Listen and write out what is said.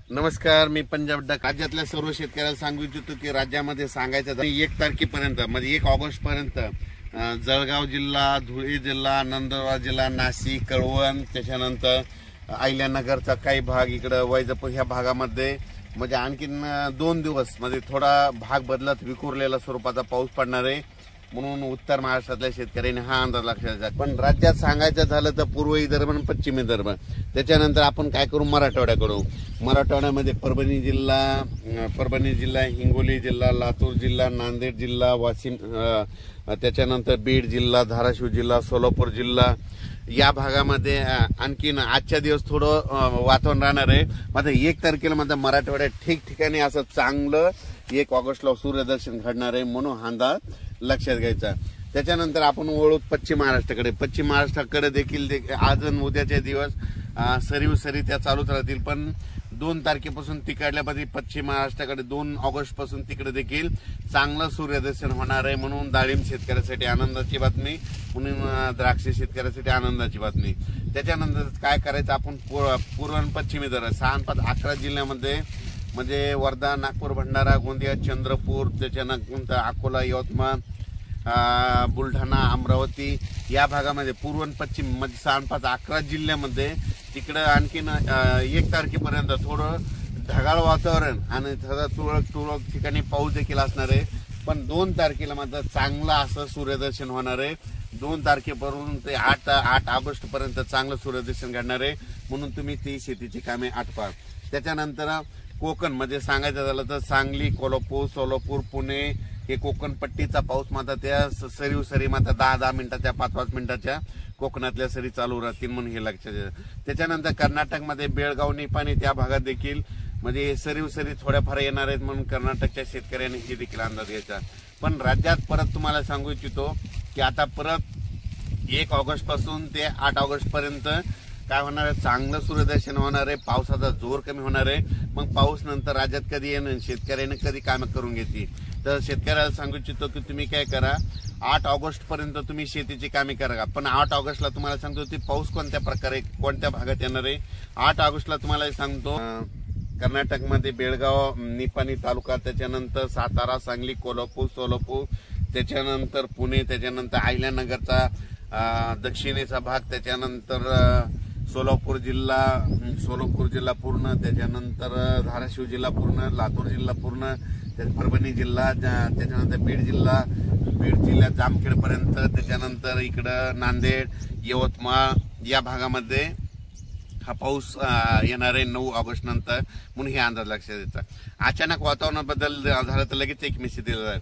नमस्कार, मी पंजाब डक. राज्यातल्या सर्व शेतकऱ्याला सांगू इच्छितो की राज्यामध्ये सांगायचं 1 तारखेपर्यंत म्हणजे 1 ऑगस्ट पर्यंत जळगाव जिल्हा, धुळे जिल्हा, नंदुरबार जिल्हा, नाशिक, कळवण, त्याच्यानंतर अहिल्यानगरचा काही भाग, इकडे वैजापूर ह्या भागामध्ये म्हणजे आणखीन 2 दिवस म्हणजे थोडा भाग बदलत विखुरलेला स्वरूपाचा पाऊस पडणार आहे. म्हणून उत्तर महाराष्ट्रातल्या शेतकऱ्यांनी हा अंदाज लक्षात घ्या. पण राज्यात सांगायचं झालं तर पूर्व विदर्भ आणि पश्चिम विदर्भ, त्याच्यानंतर आपण काय करू, मराठवाड्याकडू. मराठवाड्यामध्ये परभणी जिल्हा, हिंगोली जिल्हा, लातूर जिल्हा, नांदेड जिल्हा, वाशिम, त्याच्यानंतर बीड जिल्हा, धाराशिव जिल्हा, सोलापूर जिल्हा या भागामध्ये आणखीन आजच्या दिवस थोडं वातावरण राहणार आहे. मात्र 1 तारखेला मात्र मराठवाड्यात ठिकठिकाणी असं चांगलं 1 ऑगस्टला सूर्यदर्शन घडणार आहे, म्हणून हा अंदाज लक्षात घ्यायचा. त्याच्यानंतर आपण वळू पश्चिम महाराष्ट्राकडे. पश्चिम महाराष्ट्राकडे देखील आज आणि उद्याचे दिवस सरी त्या चालूच राहतील. पण 2 तारखेपासून तिकडल्यामध्ये पश्चिम महाराष्ट्राकडे 2 ऑगस्ट पासून तिकडे देखील चांगलं सूर्यदर्शन होणार आहे. म्हणून डाळिंब शेतकऱ्यासाठी आनंदाची बातमी, म्हणून द्राक्ष शेतकऱ्यासाठी आनंदाची बातमी. त्याच्यानंतर काय करायचं, आपण पूर्व आणि पश्चिमी विदर्भ 6-5-11 जिल्ह्यामध्ये म्हणजे वर्धा, नागपूर, भंडारा, गोंदिया, चंद्रपूर, त्याच्यानंतर अकोला, यवतमाळ, बुलढाणा, अमरावती या भागामध्ये पूर्व आणि पश्चिम म्हणजे 6-5-11 जिल्ह्यामध्ये तिकडं आणखीन 1 तारखेपर्यंत थोडं ढगाळ वातावरण आणि तुरळक ठिकाणी पाऊस देखील असणार आहे. पण 2 तारखेला मात्र चांगलं असं सूर्यदर्शन होणार आहे. 2 तारखेपासून ते 8 ऑगस्ट पर्यंत चांगलं सूर्यदर्शन घडणार आहे. म्हणून तुम्ही ती शेतीची कामे आटपा. त्याच्यानंतर कोकण मध्ये सांगायचं झालं तर सांगली, कोल्हापूर, सोलापूर, पुणे हे कोकण पट्टीचा पाऊस मात्र त्या सरी मात्र 10-10 मिनिटाच्या 5-5 मिनिटाच्या कोकणातल्या सरी चालू राहतील, म्हणून हे लक्षात घ्या. त्याच्यानंतर कर्नाटकमध्ये बेळगाव, निपाणी त्या भागात देखील म्हणजे सरी थोड्याफार येणार आहेत, म्हणून कर्नाटकच्या शेतकऱ्यांनी हे देखील अंदाज घ्यायचा. पण राज्यात परत तुम्हाला सांगू इच्छितो की आता परत 1 ऑगस्ट पासून ते 8 ऑगस्ट पर्यंत काय होणार आहे, चांगलं सूर्यदर्शन होणार आहे. पावसाचा जोर कमी होणार आहे. मग पाऊस नंतर राज्यात कधी येणार, शेतकऱ्यांनी कधी कामं करून घेतली. तर शेतकऱ्याला सांगू इच्छितो की तुम्ही काय करा, 8 ऑगस्ट पर्यंत तुम्ही शेतीची कामे करा. पण 8 ऑगस्टला तुम्हाला सांगतो की पाऊस कोणत्या प्रकारे कोणत्या भागात येणार आहे. 8 ऑगस्टला तुम्हाला सांगतो कर्नाटकमध्ये बेळगाव, निपाणी तालुका, त्याच्यानंतर सातारा, सांगली, कोल्हापूर, सोलापूर, त्याच्यानंतर पुणे, त्याच्यानंतर अहिल्यानगरचा दक्षिणेचा भाग, त्याच्यानंतर सोलापूर जिल्हा पूर्ण, त्याच्यानंतर धाराशिव जिल्हा पूर्ण, लातूर जिल्हा पूर्ण, परभणी जिल्हा, त्याच्यानंतर बीड जिल्ह्यात जामखेडपर्यंत, त्याच्यानंतर इकडं नांदेड, यवतमाळ या भागामध्ये हा पाऊस येणार आहे 9 ऑगस्ट नंतर, म्हणून हे अंदाज लक्षात येतात. अचानक वातावरणात बदल झाला तर लगेच एक मेसेज दिला जाईल.